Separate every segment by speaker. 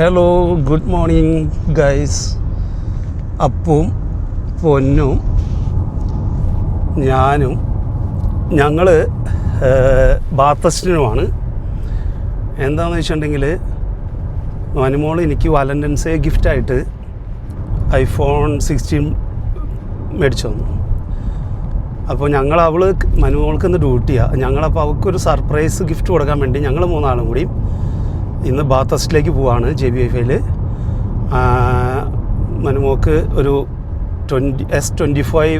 Speaker 1: Hello good morning guys. അപ്പവും പൊന്നും ഞാനും ഞങ്ങൾ ബാത്തസ്റ്റിനുമാണ്. എന്താണെന്ന് വെച്ചിട്ടുണ്ടെങ്കിൽ മനുമോൾ എനിക്ക് വാലൻറ്റൈൻസ് ഡേ ഗിഫ്റ്റായിട്ട് iPhone 16 മേടിച്ചു തന്നു. അപ്പോൾ അവൾ മനുമോൾക്ക് ഇന്ന് ഡ്യൂട്ടിയാണ്. ഞങ്ങളപ്പോൾ അവൾക്കൊരു സർപ്രൈസ് ഗിഫ്റ്റ് കൊടുക്കാൻ വേണ്ടി ഞങ്ങൾ മൂന്നാളും കൂടി ഇന്ന് ബാത്തസ്റ്റിലേക്ക് പോവാണ്. JB-Hi-Fi മനുമോൾക്ക് ഒരു S25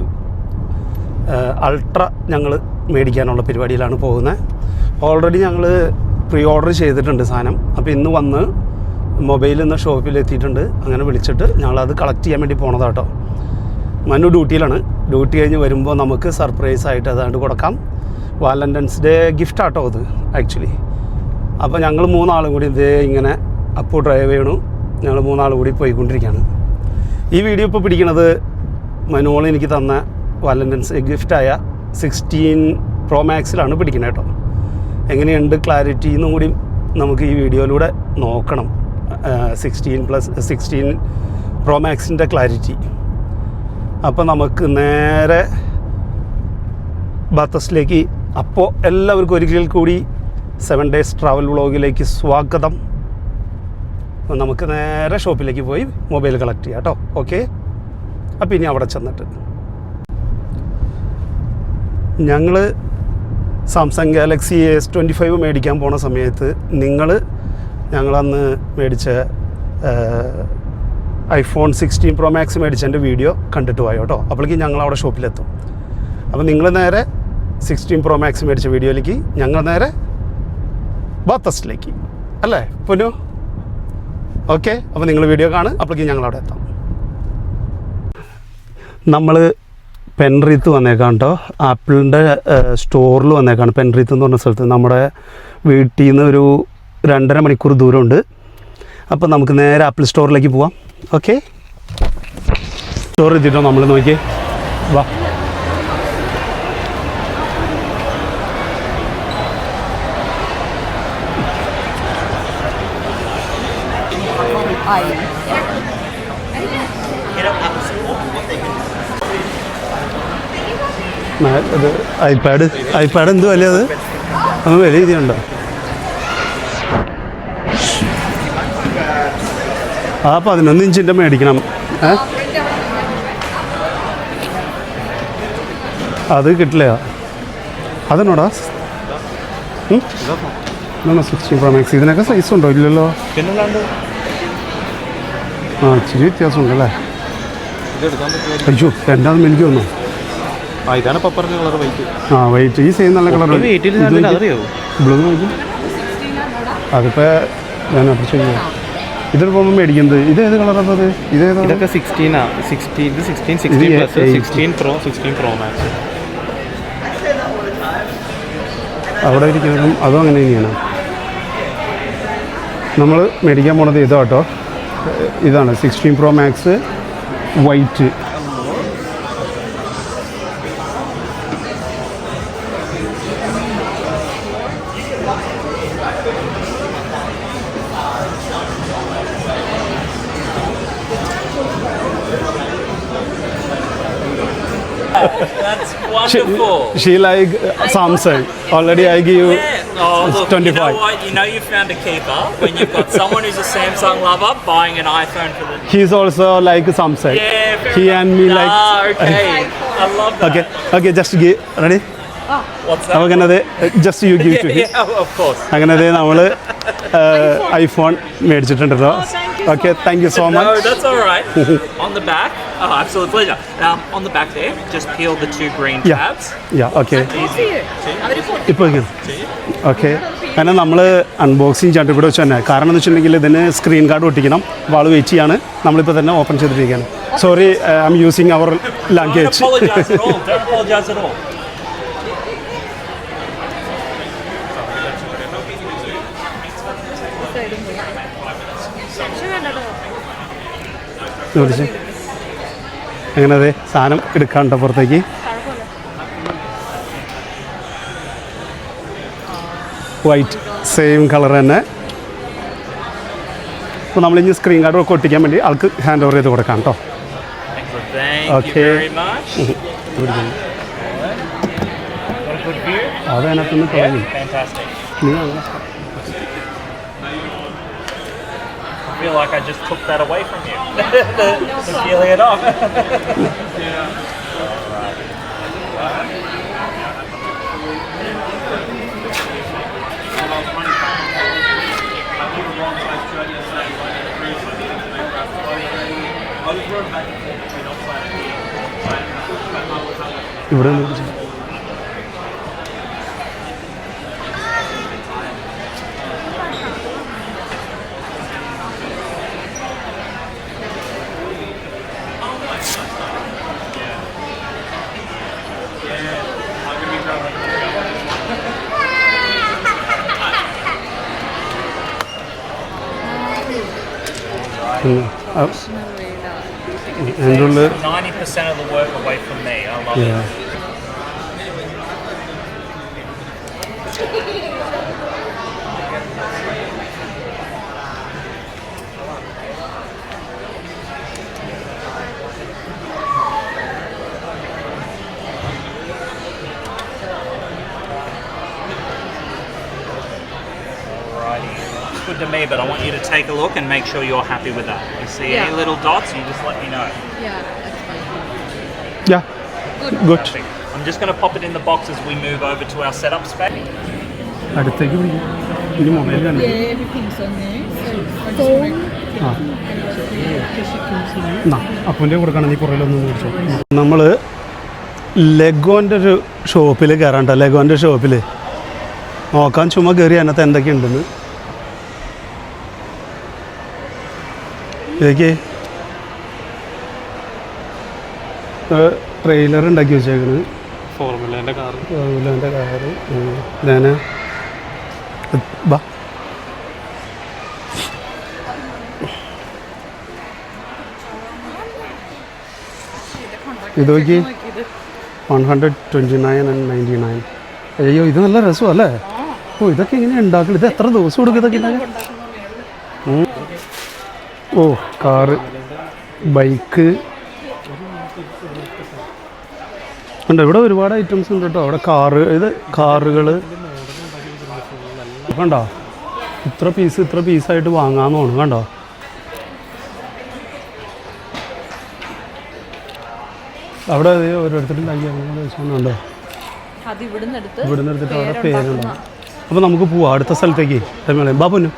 Speaker 1: അൾട്ര ഞങ്ങൾ മേടിക്കാനുള്ള പരിപാടിയിലാണ് പോകുന്നത്. ഓൾറെഡി ഞങ്ങൾ പ്രീ ഓർഡർ ചെയ്തിട്ടുണ്ട് സാധനം. അപ്പോൾ ഇന്ന് വന്ന് മൊബൈലിൽ നിന്ന് ഷോപ്പിൽ എത്തിയിട്ടുണ്ട്. അങ്ങനെ വിളിച്ചിട്ട് ഞങ്ങളത് കളക്ട് ചെയ്യാൻ വേണ്ടി പോണതാട്ടോ. മനു ഡ്യൂട്ടിയിലാണ്. ഡ്യൂട്ടി കഴിഞ്ഞ് വരുമ്പോൾ നമുക്ക് സർപ്രൈസായിട്ട് അതാണ്ട് കൊടുക്കാം. വാലൻറ്റൈൻസ് ഡേ ഗിഫ്റ്റാട്ടോ അത് ആക്ച്വലി. അപ്പോൾ ഞങ്ങൾ മൂന്നാളും കൂടി ഇതേ ഇങ്ങനെ അപ്പോൾ ഡ്രൈവ് ചെയ്യണു. ഞങ്ങൾ മൂന്നാളും കൂടി പോയിക്കൊണ്ടിരിക്കുകയാണ്. ഈ വീഡിയോ ഇപ്പോൾ പിടിക്കണത് മനുമോൾ എനിക്ക് തന്ന വാലൻറ്റൈൻസ് ഡേ ഗിഫ്റ്റായ 16 Pro Maxലാണ് പിടിക്കുന്നത് കേട്ടോ. എങ്ങനെയുണ്ട് ക്ലാരിറ്റി എന്നും കൂടി നമുക്ക് ഈ വീഡിയോയിലൂടെ നോക്കണം. 16 Pro Maxൻ്റെ ക്ലാരിറ്റി. അപ്പോൾ നമുക്ക് നേരെ ബാത്തസ്റ്റിലേക്ക്. അപ്പോൾ എല്ലാവർക്കും ഒരിക്കൽ കൂടി 7 days ട്രാവൽ വ്ളോഗിലേക്ക് സ്വാഗതം. അപ്പോൾ നമുക്ക് നേരെ ഷോപ്പിലേക്ക് പോയി മൊബൈൽ കളക്ട് ചെയ്യാം കേട്ടോ. ഓക്കെ, അപ്പോൾ ഇനി അവിടെ ചെന്നിട്ട് ഞങ്ങൾ സാംസങ് ഗാലക്സി S25 മേടിക്കാൻ പോണ സമയത്ത് ഞങ്ങളന്ന് മേടിച്ച iPhone 16 Pro Max മേടിച്ചതിൻ്റെ വീഡിയോ കണ്ടിട്ട് പോയോ കേട്ടോ. അപ്പോഴേക്കും ഞങ്ങളവിടെ ഷോപ്പിലെത്തും. അപ്പോൾ നിങ്ങൾ നേരെ 16 Pro Max മേടിച്ച വീഡിയോയിലേക്ക്, ഞങ്ങൾ നേരെ ബാത്തസ്റ്റിലേക്ക് അല്ലേ പൊന്നു? ഓക്കെ, അപ്പോൾ നിങ്ങൾ വീഡിയോ കാണും. അപ്പോഴേക്കും ഞങ്ങളവിടെ എത്താം. നമ്മൾ പെൻറീത്ത് വന്നേക്കാം കേട്ടോ. ആപ്പിളിൻ്റെ സ്റ്റോറിൽ വന്നേക്കാണ്. പെൻറീത്ത് എന്ന് പറഞ്ഞ സ്ഥലത്ത് നമ്മുടെ വീട്ടിൽ നിന്ന് ഒരു 2.5 മണിക്കൂർ ദൂരമുണ്ട്. അപ്പോൾ നമുക്ക് നേരെ ആപ്പിൾ സ്റ്റോറിലേക്ക് പോവാം. ഓക്കെ, സ്റ്റോർ എത്തിയിട്ടോ നമ്മൾ. നോക്കിയേ, വാ. അത് ഐപാഡ് എന്ത് വില? അത് നമ്മൾ വില എഴുതിയുണ്ടോ? ആ 11 ഇഞ്ചിൻ്റെ മേടിക്കണം. അത് കിട്ടില്ല. അതെന്നോടാ 16 Pro Max. ഇതിനൊക്കെ സൈസ് ഉണ്ടോ? ഇല്ലല്ലോ. ആ, ഇച്ചിരി വ്യത്യാസമുണ്ടല്ലേ. അയ്യോ, രണ്ടാമത് എനിക്ക് വന്നു.
Speaker 2: ഇതാണ് പറഞ്ഞ കളർ. വൈറ്റ്.
Speaker 1: ആ, വൈറ്റ്. ഈ സെയിം നല്ല കളർ ബ്ലൂ നോക്കി. അതിപ്പോൾ ഞാൻ അപ്പോൾ ചെയ്യാം. ഇതൊരു പോകുമ്പോൾ മേടിക്കുന്നത്. ഇത് ഏത് കളറാണ്? അത് ഇതൊക്കെ 16 Pro Max. അവിടെ ഇരിക്കുന്നതും അതും അങ്ങനെ തന്നെയാണ്. നമ്മൾ മേടിക്കാൻ പോണത് ഇതാ കേട്ടോ. ഇതാണ് 16 Pro Max white.
Speaker 2: That's wonderful.
Speaker 1: She like Samsung. Already I give you
Speaker 2: look,
Speaker 1: 25.
Speaker 2: You know what? You know you found a keeper when you've got someone who's a Samsung lover buying an iPhone for them.
Speaker 1: He's also like Samsung.
Speaker 2: Yeah,
Speaker 1: he and me like.
Speaker 2: Okay. I love that.
Speaker 1: Okay, just give. Ready?
Speaker 2: What's that?
Speaker 1: അങ്ങനെ just you give to him.
Speaker 2: Yeah, of course.
Speaker 1: അങ്ങനെ നമ്മൾ iPhone മേടിച്ചിട്ടുണ്ടല്ലോ. Okay, thank you so much.
Speaker 2: No, that's all right. On the back, absolute pleasure. On the back there, just peel the 2 green tabs.
Speaker 1: Yeah, okay.
Speaker 2: Easy.
Speaker 1: ഇപ്പോൾ okay. അങ്ങനെ നമ്മൾ unboxing ചെയ്തിട്ട് ഇവിടെ വെച്ച് തന്നെ. കാരണം എന്ന് വെച്ചിട്ടുണ്ടെങ്കിൽ ഇതിന് സ്ക്രീൻ കാർഡ് ഒട്ടിക്കണം. വാൾ വെയിറ്റ് ചെയ്യാണ്. നമ്മളിപ്പോൾ തന്നെ ഓപ്പൺ ചെയ്തിട്ടിരിക്കുകയാണ്. Sorry, I am using our language.
Speaker 2: Don't apologize at all. Don't apologize at all.
Speaker 1: അങ്ങനെ അതെ സാധനം എടുക്കാണ്ടോ പുറത്തേക്ക്. വൈറ്റ് സെയിം കളർ തന്നെ. അപ്പോൾ നമ്മളിനി സ്ക്രീൻ കാർഡ് ഒക്കെ ഒട്ടിക്കാൻ വേണ്ടി ആൾക്ക് ഹാൻഡ് ഓവർ ചെയ്ത് കൊടുക്കാം കേട്ടോ.
Speaker 2: Thank you very much.
Speaker 1: അത് അതിനകത്തുനിന്ന് തുടങ്ങി.
Speaker 2: Fantastic. I feel like I just took that away from you. The feeling it off.
Speaker 1: ഇവിടെ എൻ്റെ ഉള്ളിൽ
Speaker 2: 90% of the work away from me. I love it. Good to me, but I want you to take a look and make sure you're happy with that. You see any little dots, you just let me know.
Speaker 3: Yeah, that's fine.
Speaker 1: Yeah, good.
Speaker 2: Perfect. I'm just going to pop it in the box as we move over to our setup space.
Speaker 1: അടുത്തേക്ക് പിടിക്കും. ഇനി mobile കണ്ടു.
Speaker 3: Everything's on there. So phone.
Speaker 1: അപ്പൂൻ്റെ കൊടുക്കണം, നീ കുറേലൊന്നും മേടിച്ചോ. നമ്മൾ ലെഗോൻ്റെ ഒരു ഷോപ്പിൽ കയറാണ്ട, ലെഗോൻ്റെ ഷോപ്പിൽ നോക്കാൻ ചുമ്മാ കയറി അതിനകത്ത് എന്തൊക്കെയുണ്ടെന്ന്. ഇതൊക്കെ ട്രെയിലർ ഉണ്ടാക്കി വെച്ചേക്കുന്നത്, ഫോർമുലേൻ്റെ കാറ് ഞാൻ ബാ. ഇത് നോക്കി 129.99. അയ്യോ ഇത് നല്ല രസമല്ലേ. ഓ ഇതൊക്കെ എങ്ങനെയാണ് ഉണ്ടാക്കുന്നത്? ഇത് എത്ര ദിവസം കൊടുക്കും ഇതൊക്കെ ഉണ്ടാക്കാൻ? ഓ കാറ്, ബൈക്ക് ഉണ്ട്. ഇവിടെ ഒരുപാട് ഐറ്റംസ് ഉണ്ട് കേട്ടോ. അവിടെ ഇത് കാറുകൾ കണ്ടോ. ഇത്ര പീസായിട്ട് വാങ്ങാമെന്ന് തോന്നുന്നു. കണ്ടോ അവിടെ ഓരോരുത്തരും ഉണ്ടോ. ഇവിടുന്ന് എടുത്തിട്ട് അവിടെ പേരുണ്ടോ. അപ്പോൾ നമുക്ക് പോവാം അടുത്ത സ്ഥലത്തേക്ക്. ബാബുന്നു.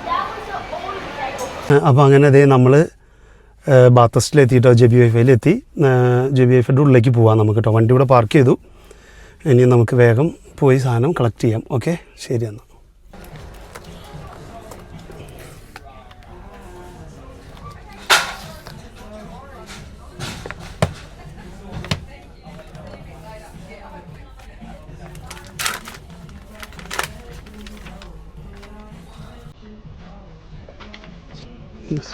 Speaker 1: അപ്പോൾ അങ്ങനെ അതേ നമ്മൾ ബാത്തസ്റ്റിലെത്തിയിട്ടോ, JB Hi-Fiയിലെത്തി. JB Hi-Fiയുടെ ഉള്ളിലേക്ക് പോവാം നമുക്ക് കേട്ടോ. വണ്ടി ഇവിടെ പാർക്ക് ചെയ്തു. ഇനി നമുക്ക് വേഗം പോയി സാധനം കളക്ട് ചെയ്യാം. ഓക്കെ ശരി എന്നാൽ. Yes.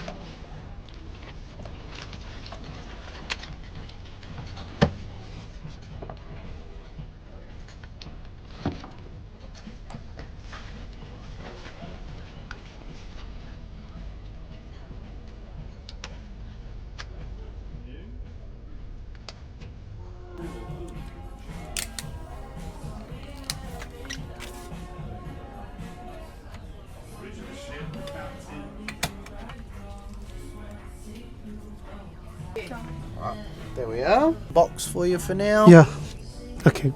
Speaker 4: There we are. Box for you for now.
Speaker 1: Yeah. Okay.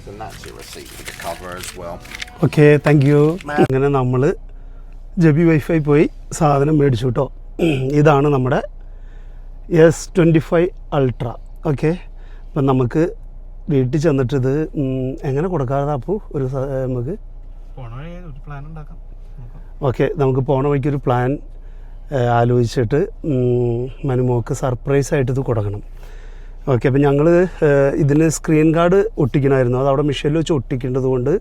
Speaker 4: And that's your receipt with the cover as well.
Speaker 1: Okay, thank you. അങ്ങനെ നമ്മൾ JB Hi-Fi പോയി സാധനം മേടിച്ചു കേട്ടോ. ഇതാണ് നമ്മുടെ S25 Ultra. ഓക്കെ, അപ്പം നമുക്ക് വീട്ടിൽ ചെന്നിട്ട് ഇത് എങ്ങനെ കൊടുക്കാതെ അപ്പോൾ നമുക്ക്
Speaker 5: പ്ലാൻ ഉണ്ടാക്കാം.
Speaker 1: ഓക്കെ, നമുക്ക് പോണ വഴിക്കൊരു പ്ലാൻ ആലോചിച്ചിട്ട് മനുമോക്ക് സർപ്രൈസായിട്ട് ഇത് കൊടുക്കണം. ഓക്കെ, അപ്പം ഞങ്ങൾ ഇതിന് സ്ക്രീൻ ഗാർഡ് ഒട്ടിക്കണമായിരുന്നു. അത് അവിടെ മിഷനിൽ വെച്ച് ഒട്ടിക്കേണ്ടത് കൊണ്ട്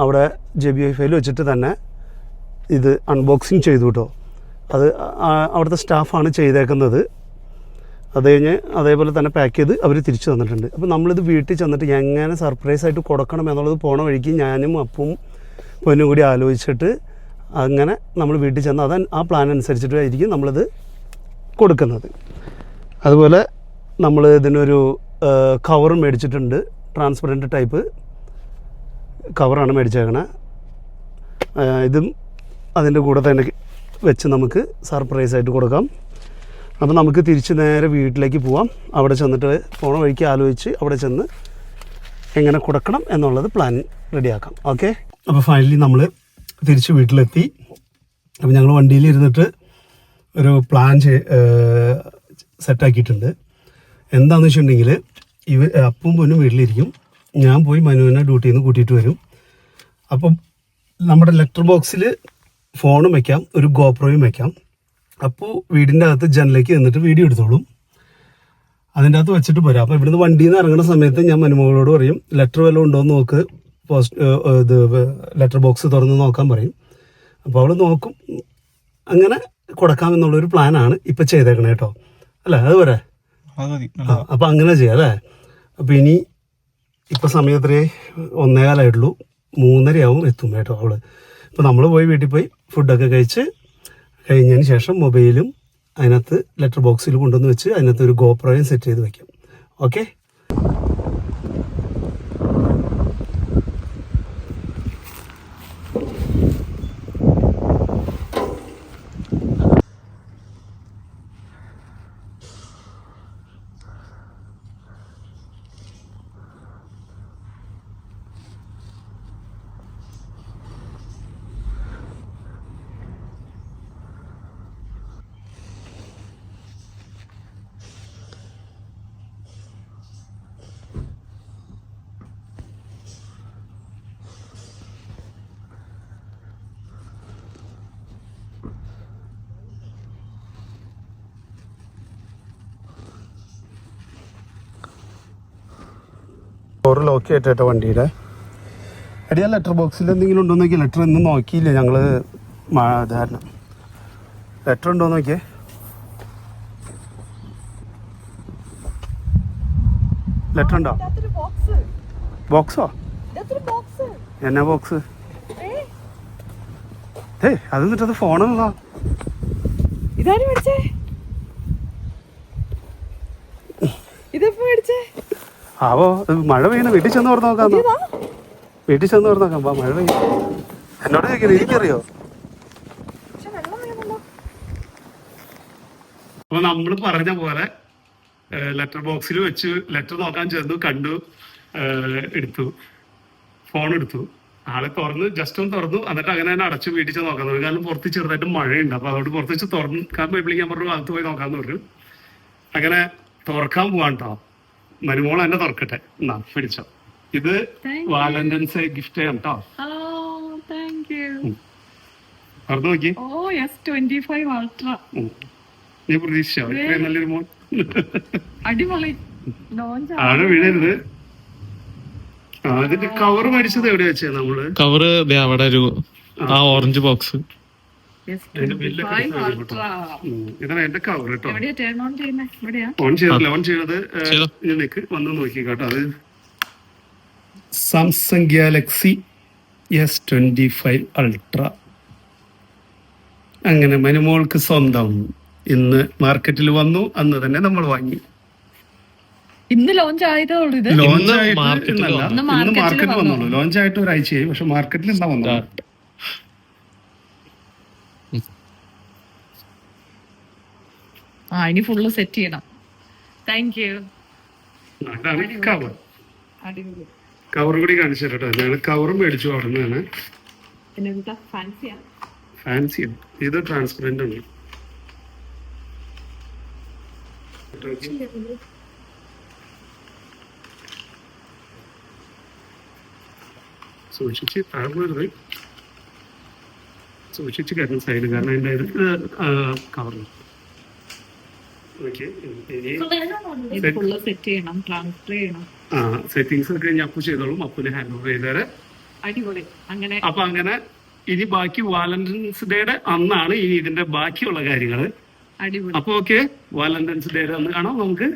Speaker 1: അവിടെ JB Hi-Fiയിൽ വെച്ചിട്ട് തന്നെ ഇത് അൺബോക്സിങ് ചെയ്തു കേട്ടോ. അത് അവിടുത്തെ സ്റ്റാഫാണ് ചെയ്തേക്കുന്നത്. അത് കഴിഞ്ഞ് അതേപോലെ തന്നെ പാക്ക് ചെയ്ത് അവർ തിരിച്ചു തന്നിട്ടുണ്ട്. അപ്പോൾ നമ്മളിത് വീട്ടിൽ ചെന്നിട്ട് എങ്ങനെ സർപ്രൈസായിട്ട് കൊടുക്കണം എന്നുള്ളത് പോണ വഴിക്ക് ഞാനും അപ്പും പൊന്നും കൂടി ആലോചിച്ചിട്ട് അങ്ങനെ നമ്മൾ വീട്ടിൽ ചെന്ന് ആ പ്ലാൻ അനുസരിച്ചിട്ടായിരിക്കും നമ്മളിത് കൊടുക്കുന്നത്. അതുപോലെ നമ്മൾ ഇതിനൊരു കവറും മേടിച്ചിട്ടുണ്ട്. ട്രാൻസ്പെറൻറ്റ് ടൈപ്പ് കവറാണ് മേടിച്ചേക്കണേ. ഇതും അതിൻ്റെ കൂടെ തന്നെ വെച്ച് നമുക്ക് സർപ്രൈസായിട്ട് കൊടുക്കാം. അപ്പോൾ നമുക്ക് തിരിച്ച് നേരെ വീട്ടിലേക്ക് പോവാം. അവിടെ ചെന്നിട്ട് പോണ വഴിക്ക് ആലോചിച്ച് അവിടെ ചെന്ന് എങ്ങനെ കൊടുക്കണം എന്നുള്ളത് പ്ലാൻ റെഡിയാക്കാം. ഓക്കെ, അപ്പോൾ ഫൈനലി നമ്മൾ തിരിച്ച് വീട്ടിലെത്തി. അപ്പോൾ ഞങ്ങൾ വണ്ടിയിൽ ഇരുന്നിട്ട് ഒരു പ്ലാൻ സെറ്റാക്കിയിട്ടുണ്ട്. എന്താണെന്ന് വെച്ചിട്ടുണ്ടെങ്കിൽ അപ്പും പൊന്നും വീട്ടിലിരിക്കും, ഞാൻ പോയി മനുവിനെ ഡ്യൂട്ടിയിൽ നിന്ന് കൂട്ടിയിട്ട് വരും. അപ്പം നമ്മുടെ ലെറ്റർ ബോക്സിൽ ഫോണും വയ്ക്കാം, ഒരു ഗോപ്രോയും വയ്ക്കാം. അപ്പോൾ വീടിൻ്റെ അകത്ത് ജനലിലേക്ക് നിന്നിട്ട് വീഡിയോ എടുത്തോളും. അതിൻ്റെ അകത്ത് വെച്ചിട്ട് പോരാം. അപ്പോൾ ഇവിടുന്ന് വണ്ടിയിൽ നിന്ന് ഇറങ്ങുന്ന സമയത്ത് ഞാൻ മനുമകളോട് പറയും, ലെറ്റർ വല്ലതും ഉണ്ടോ എന്ന് നോക്ക്, ഇത് ലെറ്റർ ബോക്സ് തുറന്ന് നോക്കാൻ പറയും. അപ്പോൾ അവൾ നോക്കും. അങ്ങനെ കൊടുക്കാമെന്നുള്ളൊരു പ്ലാനാണ് ഇപ്പം ചെയ്തേക്കണേ കേട്ടോ. അല്ലേ, അത് പോരെ? അപ്പോൾ അങ്ങനെ ചെയ്യാം അല്ലേ. അപ്പോൾ ഇനി ഇപ്പം സമയം എത്രയായി? 1:15 3:30 എത്തും കേട്ടോ അവൾ. ഇപ്പോൾ നമ്മൾ പോയി വീട്ടിൽ പോയി ഫുഡൊക്കെ കഴിച്ച് കഴിഞ്ഞതിന് ശേഷം മൊബൈലും അതിനകത്ത് ലെറ്റർ ബോക്സിൽ കൊണ്ടുവന്ന് വെച്ച് അതിനകത്ത് ഒരു ഗോപ്രോയും സെറ്റ് ചെയ്ത് വയ്ക്കും. ഓക്കെ, ഡോറ് ലോക്ക് ചെയ്തിട്ടോ വണ്ടിയുടെ. എടിയാ ലെറ്റർ ബോക്സിൽ എന്തെങ്കിലും ഉണ്ടോ നോക്കിയാൽ. ലെറ്റർ ഒന്നും നോക്കിയില്ല ഞങ്ങൾ ധാരണം. ലെറ്റർ ഉണ്ടോ നോക്കിയേ. ലെറ്റർ ഉണ്ടോ? ബോക്സോ? എന്നാ ബോക്സ്? അത് എന്നിട്ടത് ഫോണാണല്ലോ.
Speaker 3: ഇതാരും മേടിച്ചേ? ഇതെപ്പോ മേടിച്ചേ?
Speaker 1: ആവോ, മഴ പെയ്യണ. വീട്ടിൽ ചെന്ന് ഓർത്ത് നോക്കാം. വീട്ടിൽ ചെന്ന് ഓർത്ത് നോക്കാം. മഴ പെയ്യും. എന്നോട് ചോദിക്കുന്നത് എനിക്കറിയോ? അപ്പൊ നമ്മൾ പറഞ്ഞ പോലെ ലെറ്റർ ബോക്സിൽ വെച്ച് ലെറ്റർ നോക്കാൻ ചെന്നു, കണ്ടു, എടുത്തു, ഫോൺ എടുത്തു. ആളെ തുറന്ന് ജസ്റ്റ് ഒന്ന് തുറന്നു. എന്നിട്ട് അങ്ങനെ തന്നെ അടച്ചു വീട്ടിൽ ചെന്ന് നോക്കാൻ തുടങ്ങി. കാരണം പുറത്ത് ചെറുതായിട്ട് മഴയുണ്ട്. അപ്പൊ അതുകൊണ്ട് പുറത്ത് വെച്ച് തുറക്കാൻ പോയി വിളിക്കാൻ പറഞ്ഞു, അകത്ത് പോയി നോക്കാന്ന് പറഞ്ഞു. അങ്ങനെ തുറക്കാൻ പോവാൻ കേട്ടോ. മരുമോൾ എന്നെ തുറക്കട്ടെ. എന്നാ പിടിച്ചോ, ഇത് വാലന്റൈൻസ് ഡേ ഗിഫ്റ്റ് ആണ് കേട്ടോ. തുറന്നു നോക്കി. നീ പ്രതീക്ഷിച്ചോ ഇത്രയും നല്ലൊരു മോൾ? ആണ് വീഴരുത്. അതിന്റെ കവർ മേടിച്ചത് എവിടെ വെച്ചേ നമ്മള്?
Speaker 5: കവറ് അവിടെ ഒരു ഓറഞ്ച് ബോക്സ്.
Speaker 1: ഇതാണ് എന്റെ കവർ കേട്ടോ. ഓൺ ചെയ്തല്ലേ? ഓൺ ചെയ്തത് നിനക്ക് വന്ന് നോക്കി കേട്ടോ. അത് സാംസങ് ഗാലക്സി S25 അൾട്ര. അങ്ങനെ മനുമോൾക്ക് സ്വന്തം. ഇന്ന് മാർക്കറ്റിൽ വന്നു, അന്ന് തന്നെ നമ്മൾ വാങ്ങി.
Speaker 3: ഇന്ന് ലോഞ്ച് ആയതേ ഉള്ളൂ. ഇത്
Speaker 1: ലോഞ്ച് ആയിട്ട് ഇന്ന് മാർക്കറ്റിൽ വന്നുള്ളൂ. ലോഞ്ച് ആയിട്ട് ഒരാഴ്ചയായി, പക്ഷെ മാർക്കറ്റിൽ എന്താ വന്നു.
Speaker 3: ഇനി ഫുള്ള് സെറ്റ് ചെയ്യണം. Thank you.
Speaker 1: അതാണ് കവർ. കവർ കൂടി കാണിച്ചു തരട്ടോ. ഞങ്ങൾ കവറും മേടിച്ചു അവിടെ നിന്നാണ്. ഫാൻസിയാണ്. ഇത് ട്രാൻസ്പെറന്റ് ആണ്. സൂക്ഷിച്ച് താഴ്ന്നത്, സൂക്ഷിച്ച് കയറുന്ന സൈഡ്. കാരണം അതിൻ്റെ കവർ സെറ്റിങ്സ് ഒക്കെ കഴിഞ്ഞ് അപ്പു ചെയ്തോളും. അപ്പുന് ഹാൻഡ് ഓവർ ചെയ്തേരെ. അപ്പൊ അങ്ങനെ ഇനി ബാക്കി വാലന്റൈൻസ് ഡേയുടെ അന്നാണ് ഇനി ഇതിന്റെ ബാക്കിയുള്ള കാര്യങ്ങൾ.
Speaker 3: അടിപൊളി.
Speaker 1: അപ്പൊ ഓക്കെ, വാലന്റൈൻസ് ഡേ അന്ന് കാണാം നമുക്ക്.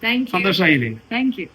Speaker 3: Thank you.
Speaker 1: സന്തോഷമായില്ലേ?
Speaker 3: Thank U.